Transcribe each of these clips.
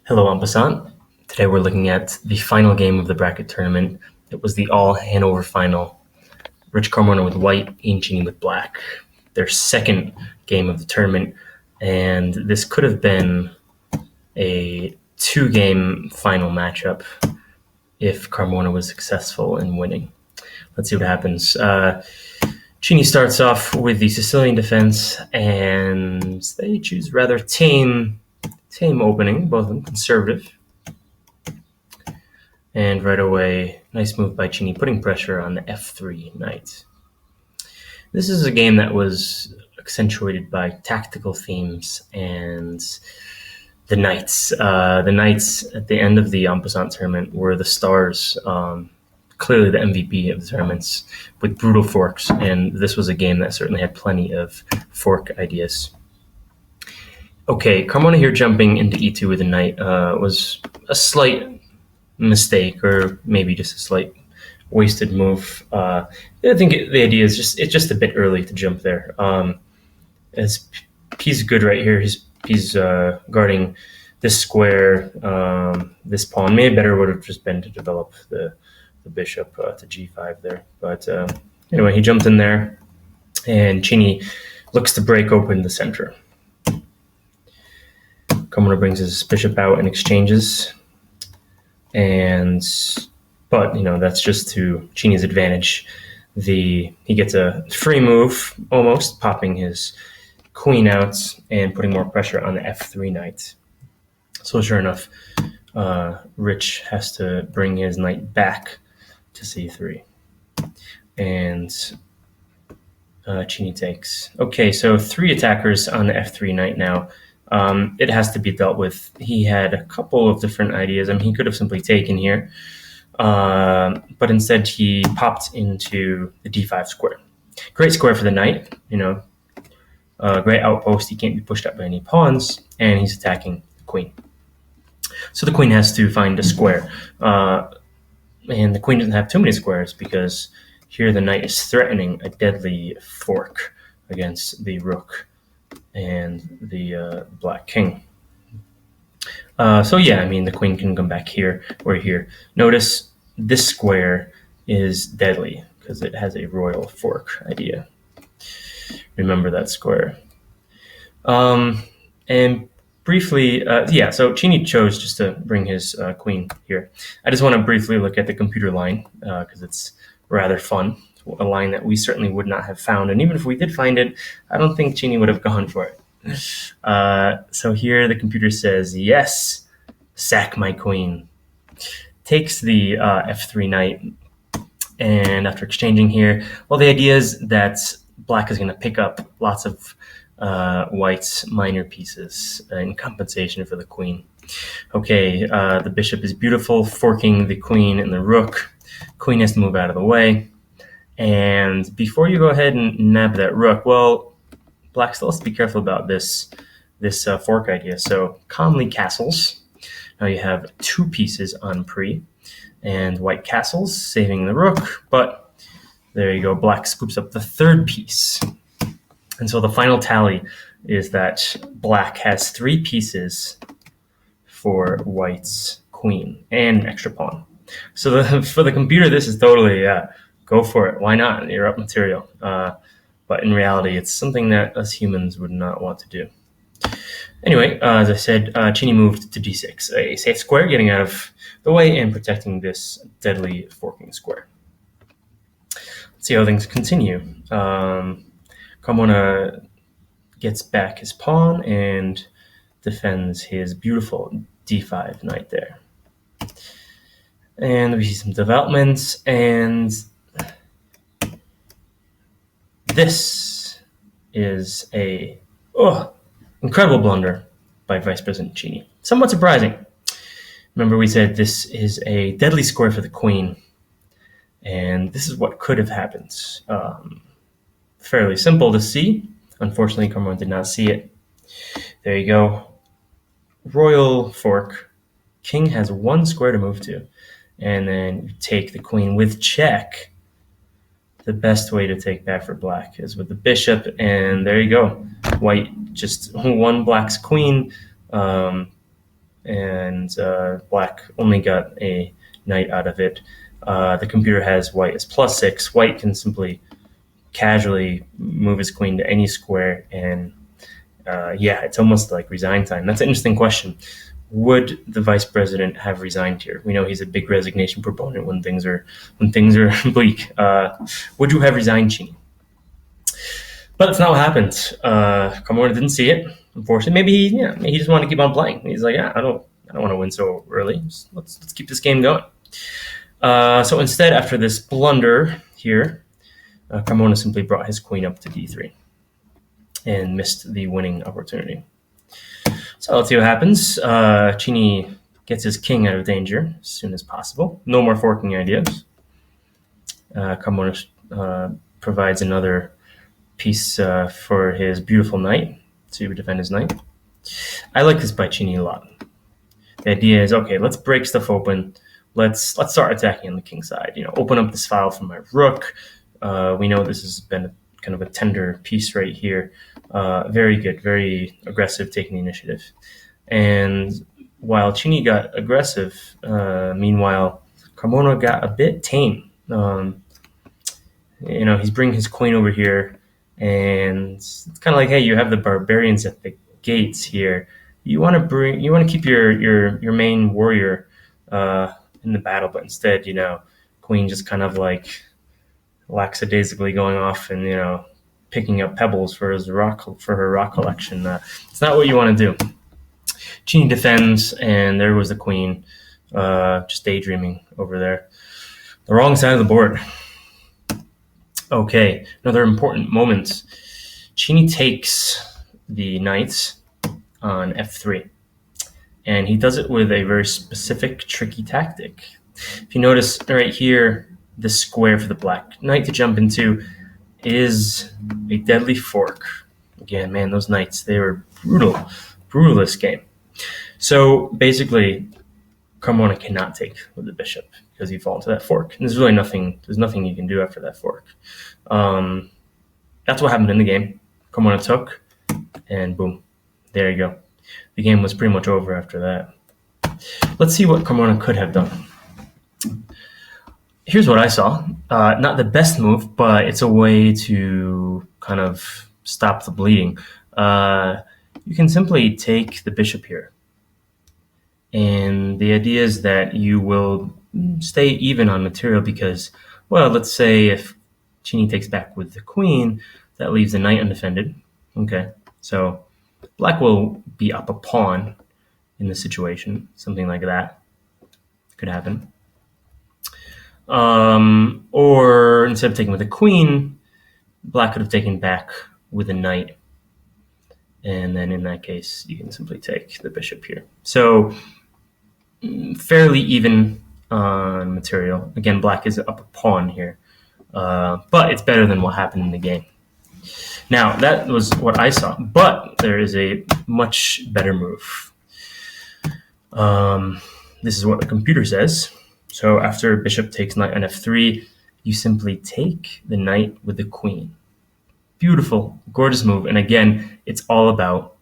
Hello, En Passant. Today we're looking at the final game of the bracket tournament. It was the all Hanover final. Rich Carmona with white, Ian Cheney with black. Their second game of the tournament, and this could have been a two-game final matchup if Carmona was successful in winning. Let's see what happens. Cheney starts off with the Sicilian defense, and they choose rather tame opening, both of them conservative. And right away, nice move by Cheney, putting pressure on the f3 knight. This is a game that was accentuated by tactical themes and the knights. The knights at the end of the En Passant tournament were the stars, clearly the MVP of the tournaments, with brutal forks. And this was a game that certainly had plenty of fork ideas. Okay, Carmona here jumping into e2 with a knight was a slight mistake, or maybe just a slight wasted move. I think the idea is it's just a bit early to jump there. As he's good right here. He's guarding this square, this pawn. Maybe better would have just been to develop the bishop to g5 there. But anyway, he jumped in there, and Cheney looks to break open the center. Carmona brings his bishop out and exchanges. But that's just to Cheney's advantage. He gets a free move, almost popping his queen out and putting more pressure on the f3 knight. So sure enough, Rich has to bring his knight back to c3, and Cheney takes. Okay, so three attackers on the f3 knight now. It has to be dealt with. He had a couple of different ideas. I mean, he could have simply taken here, but instead he popped into the d5 square. Great square for the knight, great outpost. He can't be pushed up by any pawns, and he's attacking the queen. So the queen has to find a square, and the queen doesn't have too many squares because here the knight is threatening a deadly fork against the rook and the black king. The queen can come back here or here. Notice this square is deadly because it has a royal fork idea. Remember that square. And briefly, so Cheney chose just to bring his queen here. I just want to briefly look at the computer line because it's rather fun. A line that we certainly would not have found. And even if we did find it, I don't think Cheney would have gone for it. So here the computer says, yes, sack my queen. Takes the f3 knight. And after exchanging here, well, the idea is that black is going to pick up lots of white's minor pieces in compensation for the queen. Okay, the bishop is beautiful, forking the queen and the rook. Queen has to move out of the way. And before you go ahead and nab that rook, well, black still has to be careful about this fork idea. So calmly castles. Now you have two pieces on pre, and white castles, saving the rook. But there you go, black scoops up the third piece. And so the final tally is that black has three pieces for white's queen and an extra pawn. So for the computer, this is totally, go for it. Why not? You're up material. But in reality, it's something that us humans would not want to do. Anyway, as I said, Cheney moved to d6, a safe square, getting out of the way and protecting this deadly forking square. Let's see how things continue. Carmona gets back his pawn and defends his beautiful d5 knight there. And we see some developments, and this is a incredible blunder by Vice President Cheney. Somewhat surprising. Remember, we said this is a deadly square for the queen, and this is what could have happened. Fairly simple to see. Unfortunately, Carmona did not see it. There you go. Royal fork. King has one square to move to, and then you take the queen with check. The best way to take back for black is with the bishop, and there you go. White just won black's queen, and black only got a knight out of it. The computer has white as +6. White can simply casually move his queen to any square, and yeah, it's almost like resign time. That's an interesting question. Would the vice president have resigned here? We know he's a big resignation proponent when things are bleak. Would you have resigned, Cheney? But that's not what happened. Carmona didn't see it. Unfortunately, maybe he just wanted to keep on playing. He's like, I don't want to win so early. Let's keep this game going. So instead, after this blunder here, Carmona simply brought his queen up to d3 and missed the winning opportunity. So let's see what happens. Cheney gets his king out of danger as soon as possible. No more forking ideas. Carmona provides another piece for his beautiful knight to defend his knight. I like this by Cheney a lot. The idea is, okay, let's break stuff open. Let's start attacking on the king side. Open up this file for my rook. We know this has been kind of a tender piece right here. Very good, very aggressive, taking the initiative. And while Cheney got aggressive, meanwhile, Carmona got a bit tame. He's bringing his queen over here, and it's kind of like, hey, you have the barbarians at the gates here. You want to keep your main warrior in the battle, but instead, queen just kind of like lackadaisically going off and picking up pebbles for her rock collection. It's not what you want to do. Cheney defends, and there was the queen, just daydreaming over there, the wrong side of the board. Okay, another important moment. Cheney takes the knight on f3, and he does it with a very specific, tricky tactic. If you notice right here, the square for the black knight to jump into is a deadly fork. Again, man, those knights, they were brutal this game. So basically, Carmona cannot take with the bishop because he falls into that fork. And there's nothing you can do after that fork. That's what happened in the game. Carmona took, and boom, there you go. The game was pretty much over after that. Let's see what Carmona could have done. Here's what I saw. Not the best move, but it's a way to kind of stop the bleeding. You can simply take the bishop here. And the idea is that you will stay even on material because, well, let's say if Cheney takes back with the queen, that leaves the knight undefended. Okay, so black will be up a pawn in this situation. Something like that could happen. Or instead of taking with the queen, black could have taken back with a knight. And then in that case, you can simply take the bishop here. So fairly even on material. Again, black is up a pawn here. But it's better than what happened in the game. Now, that was what I saw. But there is a much better move. This is what the computer says. So after bishop takes knight on f3, you simply take the knight with the queen. Beautiful, gorgeous move. And again, it's all about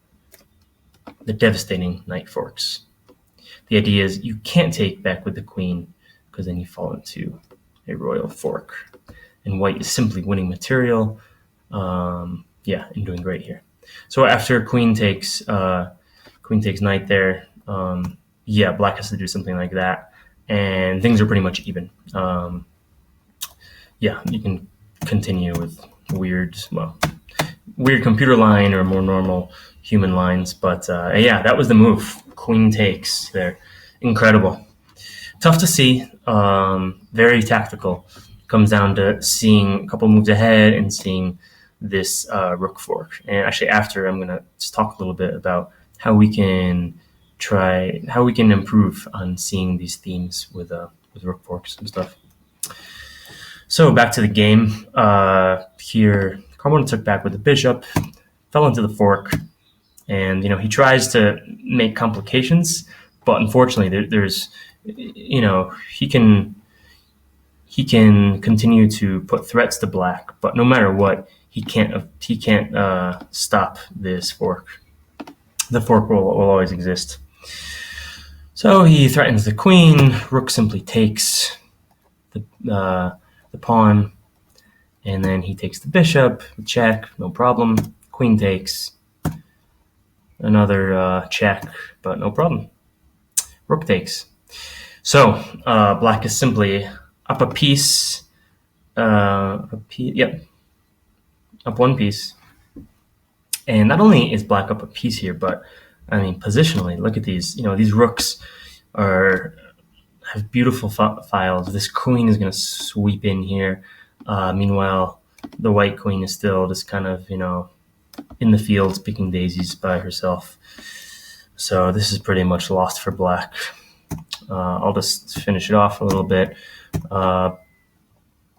the devastating knight forks. The idea is you can't take back with the queen because then you fall into a royal fork. And white is simply winning material. And doing great here. So after queen takes knight there, black has to do something like that. And things are pretty much even. You can continue with weird computer line or more normal human lines. But that was the move. Queen takes there. Incredible. Tough to see. Very tactical. Comes down to seeing a couple moves ahead and seeing this rook fork. And actually after, I'm going to just talk a little bit about how we can improve on seeing these themes with rook forks and stuff. So back to the game. Here, Carmona took back with the bishop, fell into the fork, and he tries to make complications, but unfortunately, there's he can continue to put threats to black, but no matter what, he can't stop this fork. The fork will always exist. So he threatens the queen. Rook simply takes the pawn, and then he takes the bishop, check, no problem. Queen takes, another check, but no problem. Rook takes. So black is simply up a piece. Yep, up one piece. And not only is black up a piece here, but I mean positionally, look at these. These rooks have beautiful files. This queen is going to sweep in here. Meanwhile, the white queen is still just kind of in the fields picking daisies by herself. So this is pretty much lost for black. I'll just finish it off a little bit.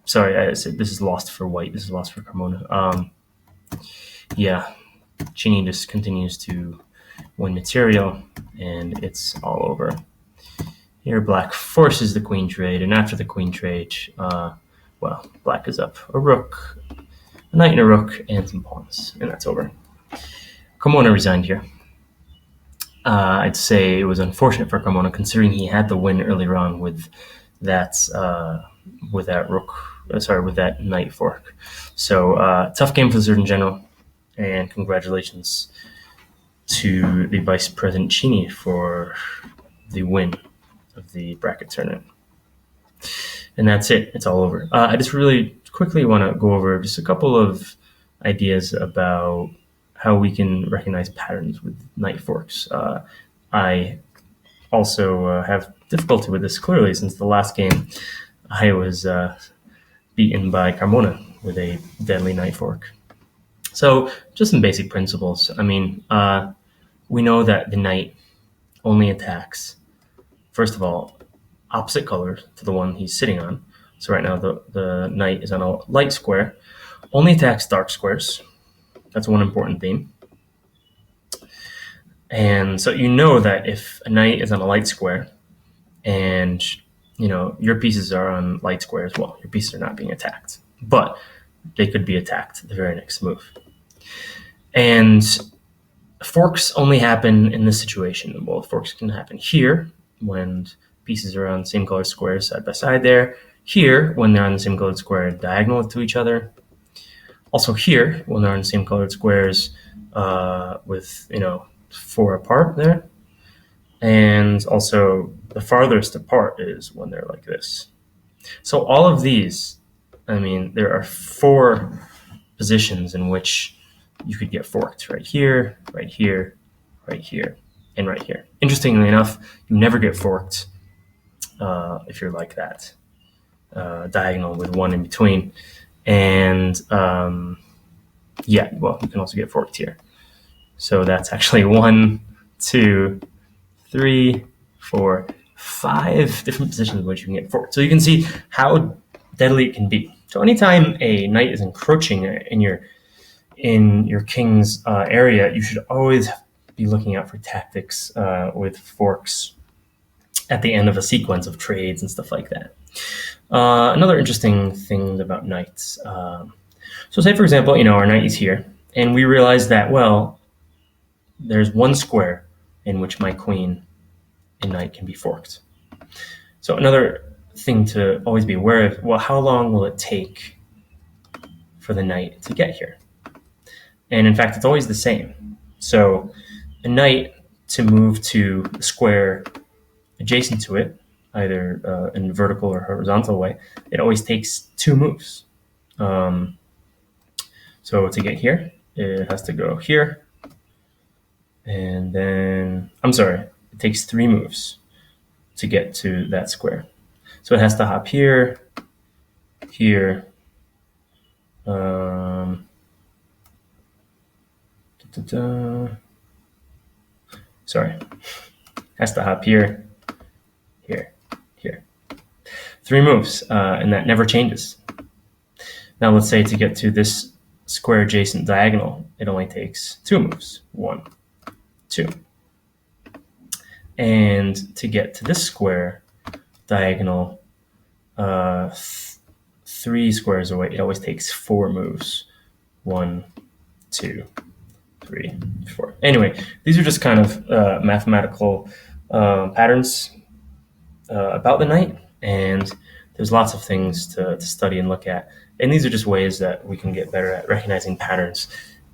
Sorry, I said this is lost for white. This is lost for Carmona. Yeah, Cheney just continues to win material, and it's all over. Here, black forces the queen trade, and after the queen trade, well, black is up a rook, a knight and a rook, and some pawns, and that's over. Carmona resigned here. I'd say it was unfortunate for Carmona, considering he had the win earlier on with that knight fork. So tough game for the Surgeon General, and congratulations to the Vice President Cheney for the win of the bracket tournament. And that's it. It's all over. I just really quickly want to go over just a couple of ideas about how we can recognize patterns with knight forks. I also have difficulty with this clearly, since the last game I was beaten by Carmona with a deadly knight fork. So just some basic principles. I mean, we know that the knight only attacks, first of all, opposite color to the one he's sitting on. So right now the knight is on a light square, only attacks dark squares. That's one important theme. And so you know that if a knight is on a light square and your pieces are on light squares, well, your pieces are not being attacked, but they could be attacked the very next move. And forks only happen in this situation. Well, forks can happen here when pieces are on the same colored squares side by side there. Here, when they're on the same colored square diagonal to each other. Also here, when they're on the same colored squares with, 4 apart there. And also the farthest apart is when they're like this. So all of these, I mean, there are 4 positions in which you could get forked. Right here, right here, right here, and right here. Interestingly enough, you never get forked if you're like that, diagonal with 1 in between. And yeah, well, you can also get forked here. So that's actually 1, 2, 3, 4, 5 different positions in which you can get forked. So you can see how deadly it can be. So anytime a knight is encroaching in your king's area, you should always be looking out for tactics with forks at the end of a sequence of trades and stuff like that. Another interesting thing about knights. So say, for example, our knight is here, and we realize that, well, there's 1 square in which my queen and knight can be forked. So another thing to always be aware of, well, how long will it take for the knight to get here? And in fact, it's always the same. So a knight to move to the square adjacent to it, either in vertical or horizontal way, it always takes 2 moves. So to get here, it has to go here. And then, it takes 3 moves to get to that square. So it has to hop here, here, has to hop here, here, here. 3 moves, and that never changes. Now let's say to get to this square adjacent diagonal, it only takes 2 moves. 1, 2. And to get to this square diagonal 3 squares away, it always takes 4 moves. 1, 2, 3, 4. Anyway, these are just kind of mathematical patterns about the knight, and there's lots of things to study and look at. And these are just ways that we can get better at recognizing patterns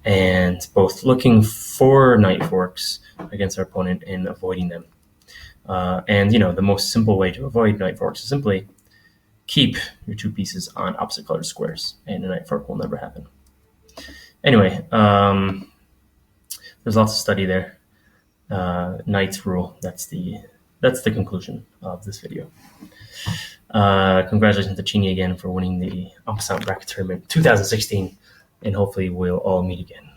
and both looking for knight forks against our opponent and avoiding them. And the most simple way to avoid knight forks is simply keep your two pieces on opposite colored squares, and a knight fork will never happen. Anyway, there's lots of study there. Knight's rule. That's the conclusion of this video. Congratulations to Cheney again for winning the En Passant bracket tournament 2016, and hopefully we'll all meet again.